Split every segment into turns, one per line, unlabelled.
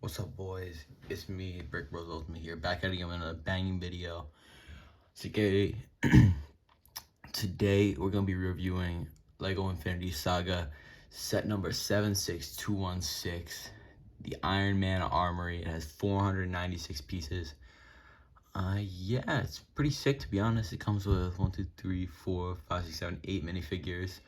What's up, boys? It's me, Brick Bros Ultimate here, back at it again with a banging video. Today, today we're gonna be reviewing Lego Infinity Saga set number 76216, the Iron Man Armory. It has 496 pieces. Yeah, it's pretty sick, to be honest. It comes with 1, 2, 3, 4, 5, 6, 7, 8 minifigures.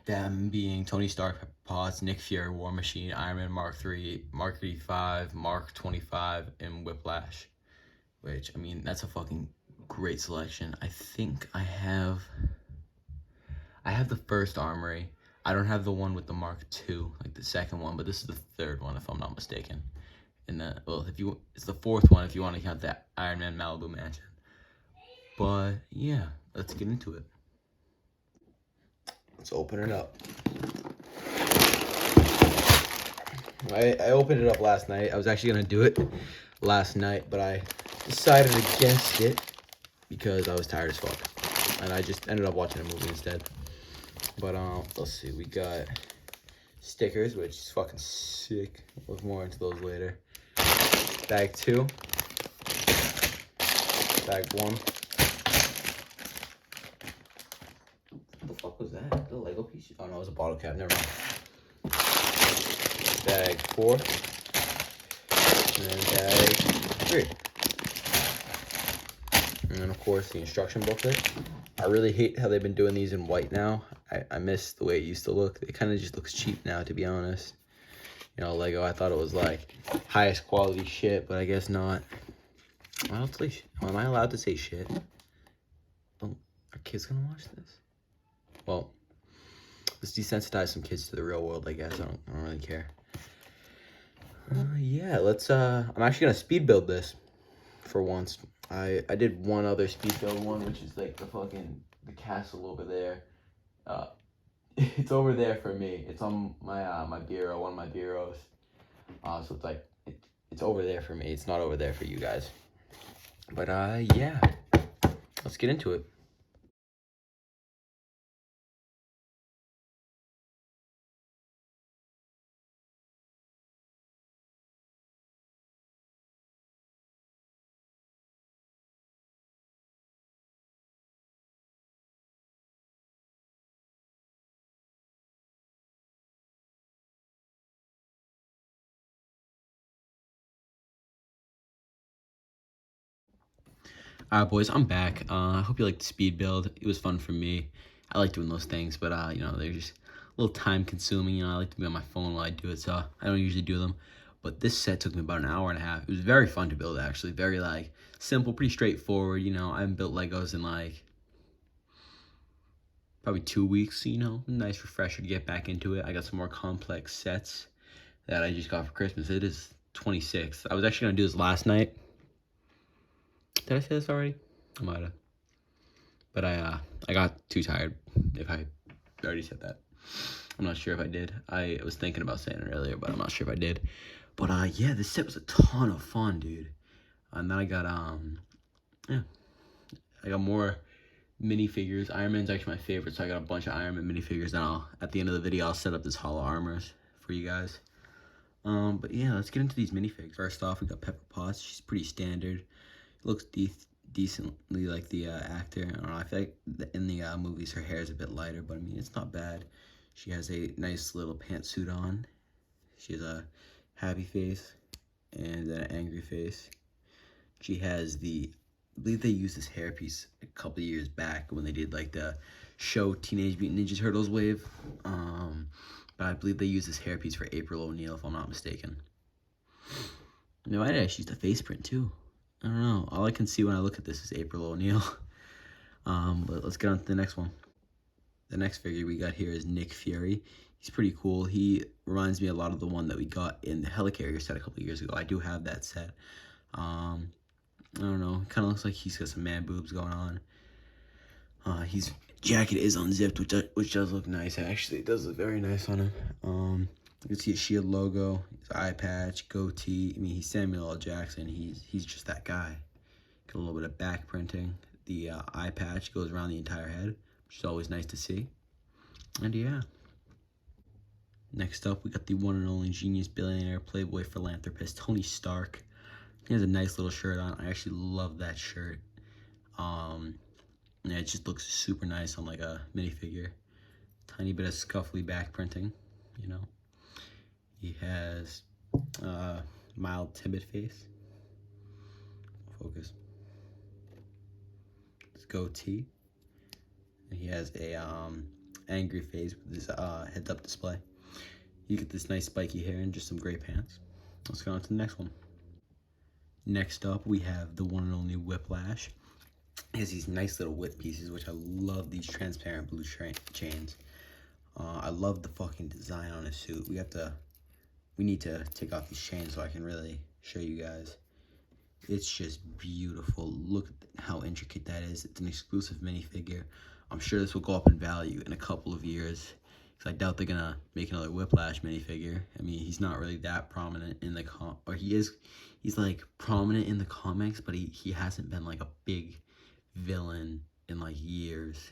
Them being Tony Stark, Pepper Potts, Nick Fury, War Machine, Iron Man Mark III, Mark 35, Mark 25, and Whiplash. Which, I mean, that's a fucking great selection. I think I have the first Armory. I don't have the one with the Mark II, like the second one, but this is the third one if I'm not mistaken. And it's the fourth one if you want to count that Iron Man Malibu Mansion. But yeah, let's get into it. Let's open it up. I opened it up last night. I was actually going to do it last night, but I decided against it because I was tired as fuck. And I just ended up watching a movie instead. But let's see. We got stickers, which is fucking sick. We'll look more into those later. Bag 2. Bag 1. What the fuck was that? The Lego piece? Oh no, it was a bottle cap. Never mind. Bag 4. And then bag 3. And then of course the instruction booklet. I really hate how they've been doing these in white now. I miss the way it used to look. It kind of just looks cheap now, to be honest. You know, Lego, I thought it was like highest quality shit, but I guess not. Am I allowed to say shit? Are kids gonna watch this? Well, let's desensitize some kids to the real world, I guess. I don't really care. Yeah, let's, I'm actually gonna speed build this for once. I did one other speed build one, which is like the castle over there. It's over there for me. It's on my, my bureau, one of my bureaus. So it's like, it's over there for me. It's not over there for you guys. But, yeah, let's get into it. Alright, boys, I'm back. I hope you liked the speed build. It was fun for me. I like doing those things, but, you know, they're just a little time consuming. You know, I like to be on my phone while I do it, so I don't usually do them. But this set took me about an hour and a half. It was very fun to build, actually. Very, like, simple, pretty straightforward. You know, I haven't built Legos in, like, probably 2 weeks, you know. Nice refresher to get back into it. I got some more complex sets that I just got for Christmas. It is 26th. I was actually going to do this last night. Did I say this already? I might have. But I got too tired if I already said that. I'm not sure if I did. I was thinking about saying it earlier, but I'm not sure if I did. But yeah, this set was a ton of fun, dude. And then I got yeah, I got more minifigures. Iron Man's actually my favorite, so I got a bunch of Iron Man minifigures. And at the end of the video, I'll set up this Holo Armors for you guys. But yeah, let's get into these minifigs. First off, we got Pepper Potts. She's pretty standard. Looks decently like the actor. I don't know, I feel like in the movies her hair is a bit lighter, but I mean, it's not bad. She has a nice little pantsuit on. She has a happy face and an angry face. She has I believe they used this hairpiece a couple of years back when they did like the show Teenage Mutant Ninja Turtles wave. But I believe they used this hairpiece for April O'Neil, if I'm not mistaken. They might actually use the face print too. I don't know. All I can see when I look at this is April O'Neil. But let's get on to the next one. The next figure we got here is Nick Fury. He's pretty cool. He reminds me a lot of the one that we got in the Helicarrier set a couple of years ago. I do have that set. I don't know. It kind of looks like he's got some man boobs going on. His jacket is unzipped, which does look nice. Actually, it does look very nice on him. You can see a Shield logo, his eye patch, goatee. I mean, he's Samuel L. Jackson. He's just that guy. Got a little bit of back printing. The eye patch goes around the entire head, which is always nice to see. And yeah. Next up, we got the one and only genius billionaire playboy philanthropist Tony Stark. He has a nice little shirt on. I actually love that shirt. Yeah, it just looks super nice on like a minifigure. Tiny bit of scuffly back printing, you know. He has mild timid face. Focus. His goatee. And he has a angry face with his heads up display. You get this nice spiky hair and just some gray pants. Let's go on to the next one. Next up, we have the one and only Whiplash. He has these nice little whip pieces, which I love, these transparent blue chains. I love the fucking design on his suit. We need to take off these chains so I can really show you guys. It's just beautiful. Look at how intricate that is. It's an exclusive minifigure. I'm sure this will go up in value in a couple of years, because I doubt they're gonna make another Whiplash minifigure. I mean, he's not really that prominent in the he's like prominent in the comics, but he hasn't been like a big villain in like years,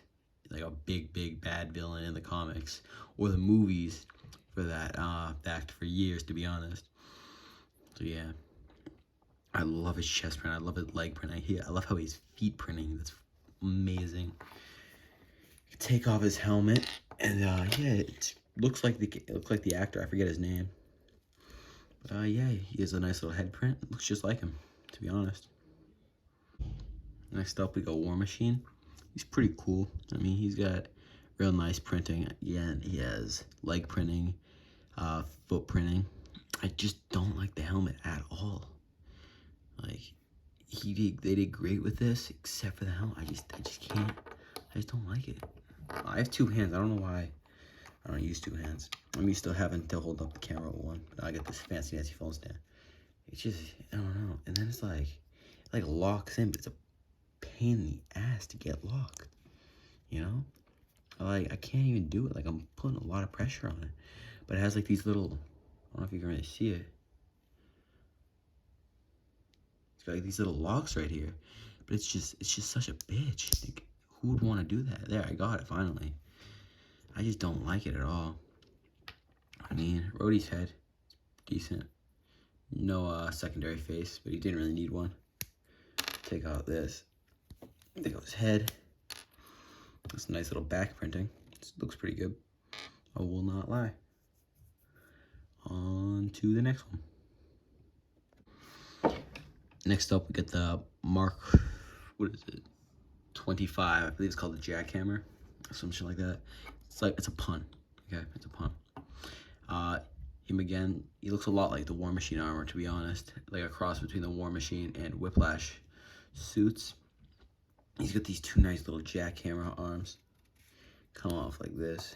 like a big bad villain in the comics or the movies for that fact, for years, to be honest. So yeah, I love his chest print. I love his leg print. I love how he's feet printing. That's amazing. Take off his helmet, and yeah, it looks like the actor. I forget his name. But yeah, he has a nice little head print. It looks just like him, to be honest. Next up, we got War Machine. He's pretty cool. I mean, he's got real nice printing. Yeah, he has leg printing, foot printing. I just don't like the helmet at all. Like, they did great with this, except for the helmet. I just can't. I just don't like it. I have two hands. I don't know why I don't use two hands. I'm used to having to hold up the camera with one. But I got this fancy phone stand. It's just, I don't know. And then it's like locks in, but it's a pain in the ass to get locked. You know? Like, I can't even do it. Like, I'm putting a lot of pressure on it. But it has like these little, I don't know if you can really see it. It's got like these little locks right here. But it's just such a bitch. Like, who would want to do that? There, I got it finally. I just don't like it at all. I mean, Rhodey's head, decent. No secondary face, but he didn't really need one. Take out this. Take out his head. That's a nice little back printing. This looks pretty good. I will not lie. On to the next one. Next up, we get the Mark, what is it? 25. I believe it's called the Jackhammer, or some shit like that. It's a pun. Okay, it's a pun. Him again, he looks a lot like the War Machine armor, to be honest. Like a cross between the War Machine and Whiplash suits. He's got these two nice little jackhammer arms. Come off like this.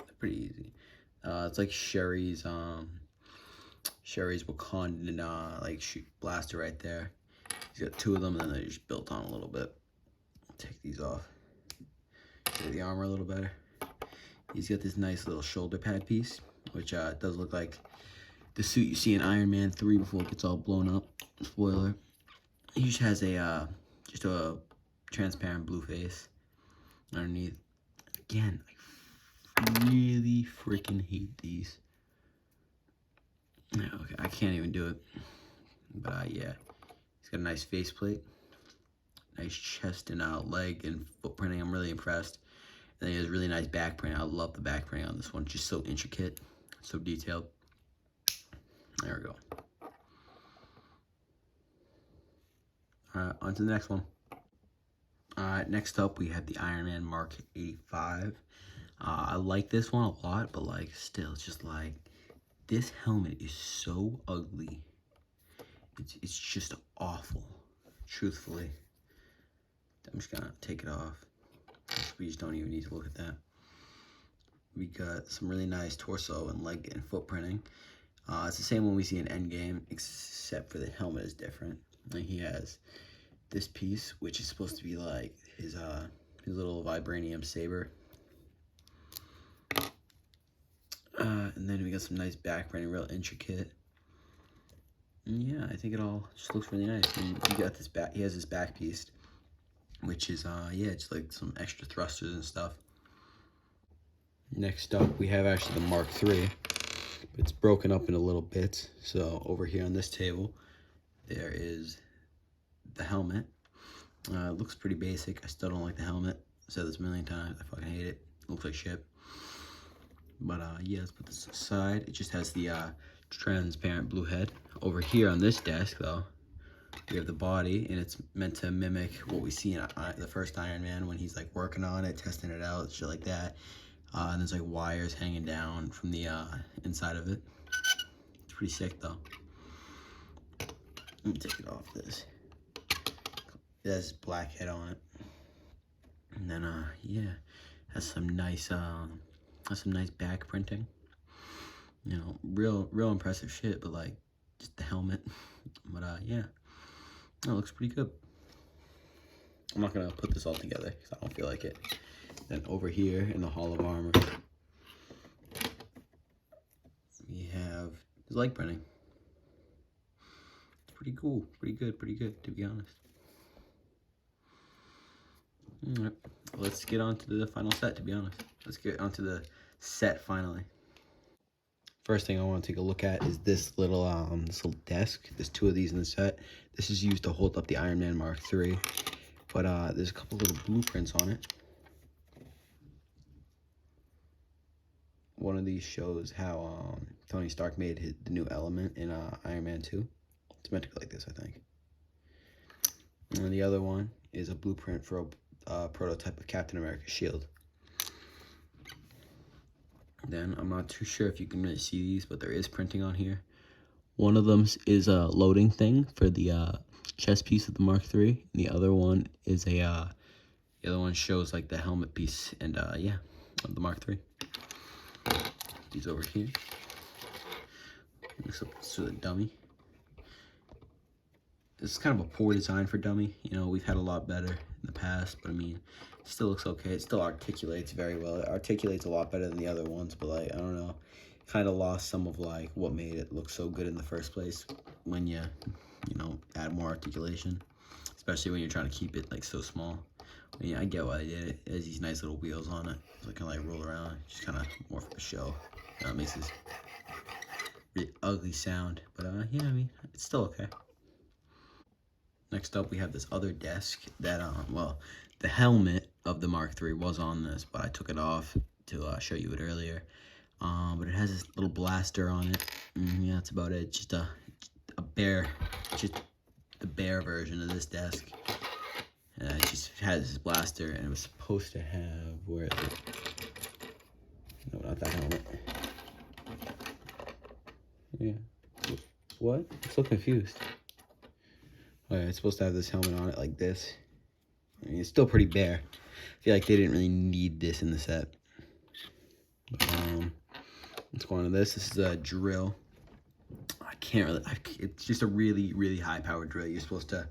It's pretty easy. It's like Sherry's Wakandan like shoot blaster right there. He's got two of them, and then they're just built on a little bit. Take these off. Get the armor a little better. He's got this nice little shoulder pad piece, which does look like the suit you see in Iron Man 3 before it gets all blown up. Spoiler. He just has just a transparent blue face underneath. Again, I really freaking hate these. Yeah, okay, I can't even do it. But yeah, he's got a nice faceplate, nice chest and leg and foot printing. I'm really impressed. And then he has really nice back print. I love the back print on this one. Just so intricate, so detailed. There we go. Alright, on to the next one. Alright, next up we have the Iron Man Mark 85. I like this one a lot, but like still, it's just like, this helmet is so ugly. It's just awful, truthfully. I'm just gonna take it off. We just don't even need to look at that. We got some really nice torso and leg and foot printing. It's the same one we see in Endgame, except for the helmet is different. And he has this piece, which is supposed to be like his little vibranium saber. And then we got some nice back printing, real intricate. And yeah, I think it all just looks really nice. And he got this back. He has this back piece, which is yeah, it's like some extra thrusters and stuff. Next up, we have actually the Mark III. It's broken up into little bits. So over here on this table, there is the helmet. It looks pretty basic. I still don't like the helmet. I've said this a million times. I fucking hate it. It looks like shit. But yeah, let's put this aside. It just has the transparent blue head. Over here on this desk, though, we have the body, and it's meant to mimic what we see in the first Iron Man when he's like working on it, testing it out, shit like that. And there's like wires hanging down from the inside of it. It's pretty sick though. Let me take it off this. It has black head on it. And then yeah, has some nice back printing. You know, real impressive shit, but like just the helmet. But yeah. It looks pretty good. I'm not gonna put this all together because I don't feel like it. Then over here in the Hall of Armor, we have his leg printing. It's pretty cool, pretty good to be honest. All right, let's get on to the final set. To be honest, let's get onto the set finally. First thing I want to take a look at is this little desk. There's two of these in the set. This is used to hold up the Iron Man Mark III, but there's a couple little blueprints on it. One of these shows how Tony Stark made the new element in Iron Man 2. It's meant to go like this, I think. And the other one is a blueprint for a prototype of Captain America's shield. Then I'm not too sure if you can really see these, but there is printing on here. One of them is a loading thing for the chest piece of the Mark III. And the other one is the other one shows like the helmet piece and yeah, of the Mark III. These over here. Mix up to the dummy. This is kind of a poor design for dummy. You know, we've had a lot better in the past, but I mean, it still looks okay. It still articulates very well. It articulates a lot better than the other ones, but like, I don't know. Kind of lost some of like what made it look so good in the first place when you know, add more articulation, especially when you're trying to keep it like so small. I mean, I get why they did it. It has these nice little wheels on it, so it can like roll around. Just kind of more for a show. It makes this really ugly sound, but yeah, I mean, it's still okay. Next up, we have this other desk that, well, the helmet of the Mark III was on this, but I took it off to show you it earlier. But it has this little blaster on it. Yeah, that's about it. Just a bare, just the bare version of this desk. It just has this blaster, and it was supposed to have, where is it? No, not that helmet. Yeah. What? I'm so confused. Okay, it's supposed to have this helmet on it like this. I mean, it's still pretty bare. I feel like they didn't really need this in the set. Let's go on to this. This is a drill. I can't really, it's just a really high powered drill. You're supposed to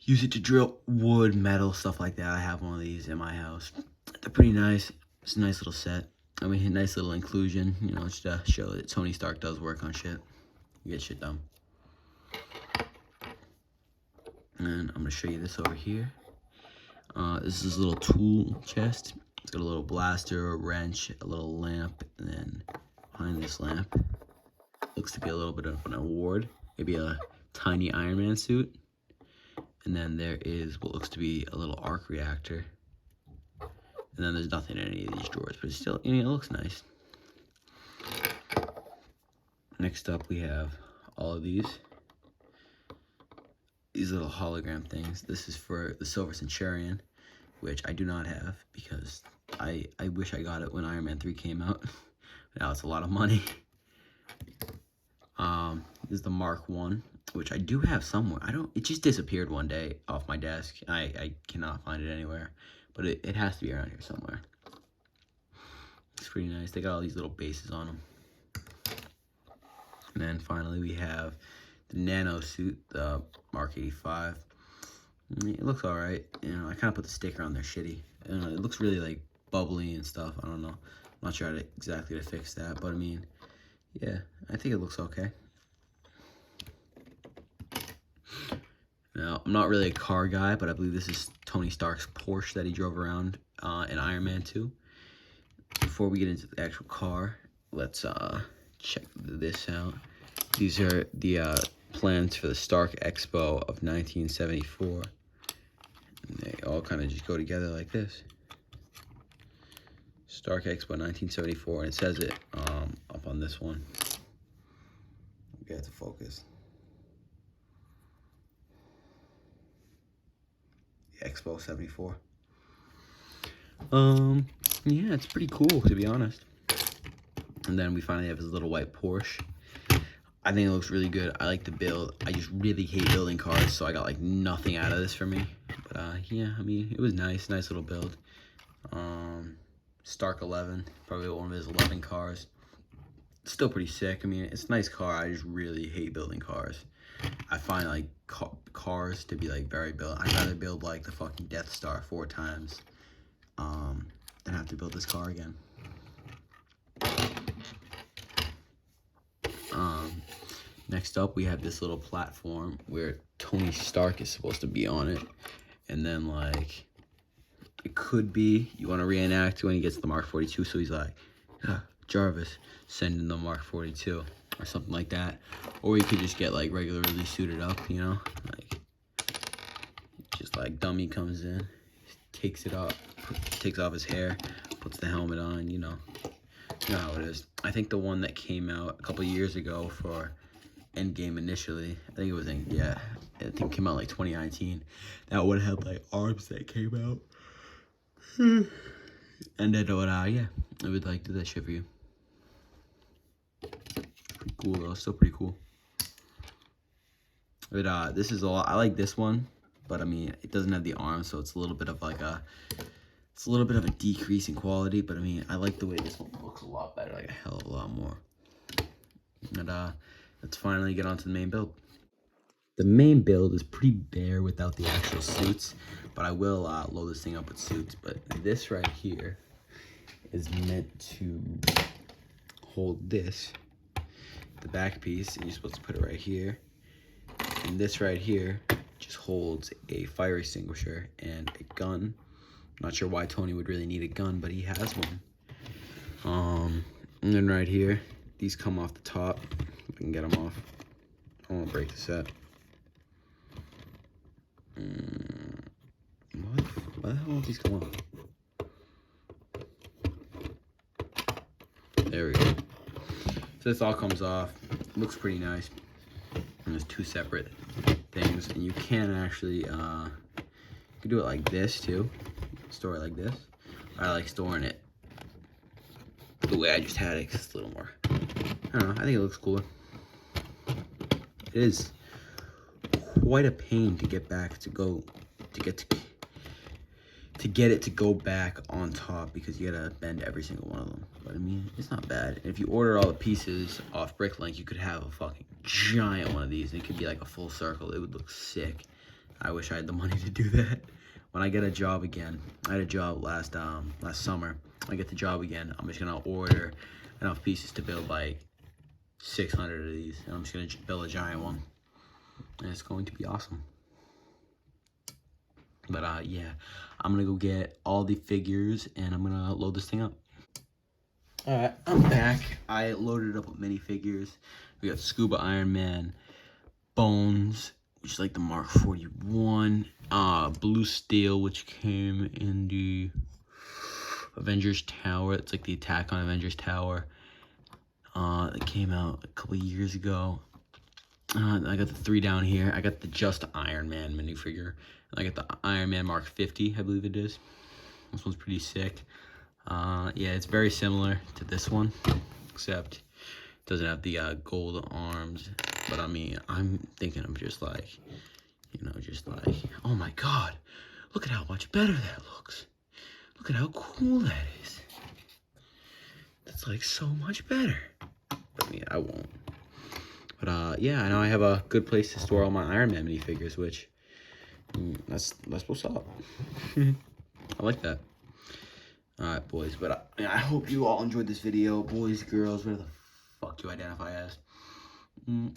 use it to drill wood, metal, stuff like that. I have one of these in my house. They're pretty nice. It's a nice little set. I mean, a nice little inclusion, you know, just to show that Tony Stark does work on shit. You get shit done. And I'm going to show you this over here. This is a little tool chest. It's got a little blaster, a wrench, a little lamp, and then behind this lamp looks to be a little bit of an award, maybe a tiny Iron Man suit. And then there is what looks to be a little arc reactor. And then there's nothing in any of these drawers, but it's still, I mean, it looks nice. Next up, we have all of these little hologram things. This is for the Silver Centurion, which I do not have because I wish I got it when Iron Man 3 came out. Now it's a lot of money. This is the Mark 1, which I do have somewhere. It just disappeared one day off my desk. I cannot find it anywhere, but it has to be around here somewhere. It's pretty nice. They got all these little bases on them. And then finally we have the nano suit, the Mark 85. I mean, it looks all right. You know, I kind of put the sticker on there shitty. I don't know, it looks really like bubbly and stuff. I don't know. I'm not sure how to exactly to fix that, but I mean, yeah, I think it looks okay. Now, I'm not really a car guy, but I believe this is Tony Stark's Porsche that he drove around in Iron Man 2. before we get into the actual car, let's check this out. These are the plans for the Stark Expo of 1974. And they all kind of just go together like this. Stark Expo 1974, and it says it up on this one. Get it to focus. Expo 74. Yeah, it's pretty cool, to be honest. And then we finally have his little white Porsche. I think it looks really good. I like the build. I just really hate building cars, so I got like nothing out of this for me. But yeah, I mean, it was nice little build. Stark 11, probably one of his 11 cars. Still pretty sick. I mean, it's a nice car. I just really hate building cars. I find like cars to be like very built. I'd rather build like the fucking Death Star 4 times than have to build this car again. Next up, we have this little platform where Tony Stark is supposed to be on it, and then like it could be you want to reenact when he gets the Mark 42, so he's like, Jarvis, send in the Mark 42 or something like that, or you could just get like regularly suited up, you know, like just like dummy comes in, takes it off, takes off his hair, puts the helmet on, you know how it is. I think the one that came out a couple years ago for Endgame initially, I think it came out like 2019. That one had like arms that came out. And then yeah, I would like do that shit for you. Pretty cool though, still pretty cool. But this is a lot. I like this one, but I mean it doesn't have the arms, so it's a little bit of like a decrease in quality. But I mean I like the way this one looks a lot better, like a hell of a lot more. And let's finally get onto the main build. The main build is pretty bare without the actual suits, but I will load this thing up with suits. But this right here is meant to hold this, the back piece, and you're supposed to put it right here. And this right here just holds a fire extinguisher and a gun. Not sure why Tony would really need a gun, but he has one. And then right here, these come off the top. If I can get them off. I don't want to break the set. Why the hell won't these come off? There we go. So this all comes off. Looks pretty nice. And there's 2 separate things, and you can actually you can do it like this too. Store it like this. I like storing it the way I just had it, 'cause it's a little more, I don't know, I think it looks cooler. It is quite a pain to get back to get it to go back on top, because you gotta bend every single one of them. But I mean, it's not bad. And if you order all the pieces off Bricklink, you could have a fucking giant one of these, and it could be like a full circle. It would look sick. I wish I had the money to do that. When I get a job again, I had a job last summer. When I get the job again, I'm just gonna order enough pieces to build like 600 of these, and I'm just gonna build a giant one, and it's going to be awesome. But yeah, I'm gonna go get all the figures, and I'm gonna load this thing up. Alright, I'm back. I loaded it up with minifigures. We got Scuba Iron Man, Bones, which is like the Mark 41, Blue Steel, which came in the Avengers Tower. It's like the attack on Avengers Tower. It came out a couple years ago. I got the 3 down here. I got the Just Iron Man minifigure. I got the Iron Man Mark 50, I believe it is. This one's pretty sick. Yeah, it's very similar to this one, except it doesn't have the gold arms. But I mean, I'm thinking of just like, just like, oh my god, look at how much better that looks. Look at how cool that is. That's like so much better. But I mean, I won't. But yeah, I know I have a good place to store all my Iron Man minifigures, which that's what's up. I like that. Alright, boys, but I hope you all enjoyed this video. Boys, girls, whatever the fuck you identify as.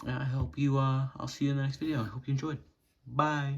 I hope you, I'll see you in the next video. I hope you enjoyed. Bye.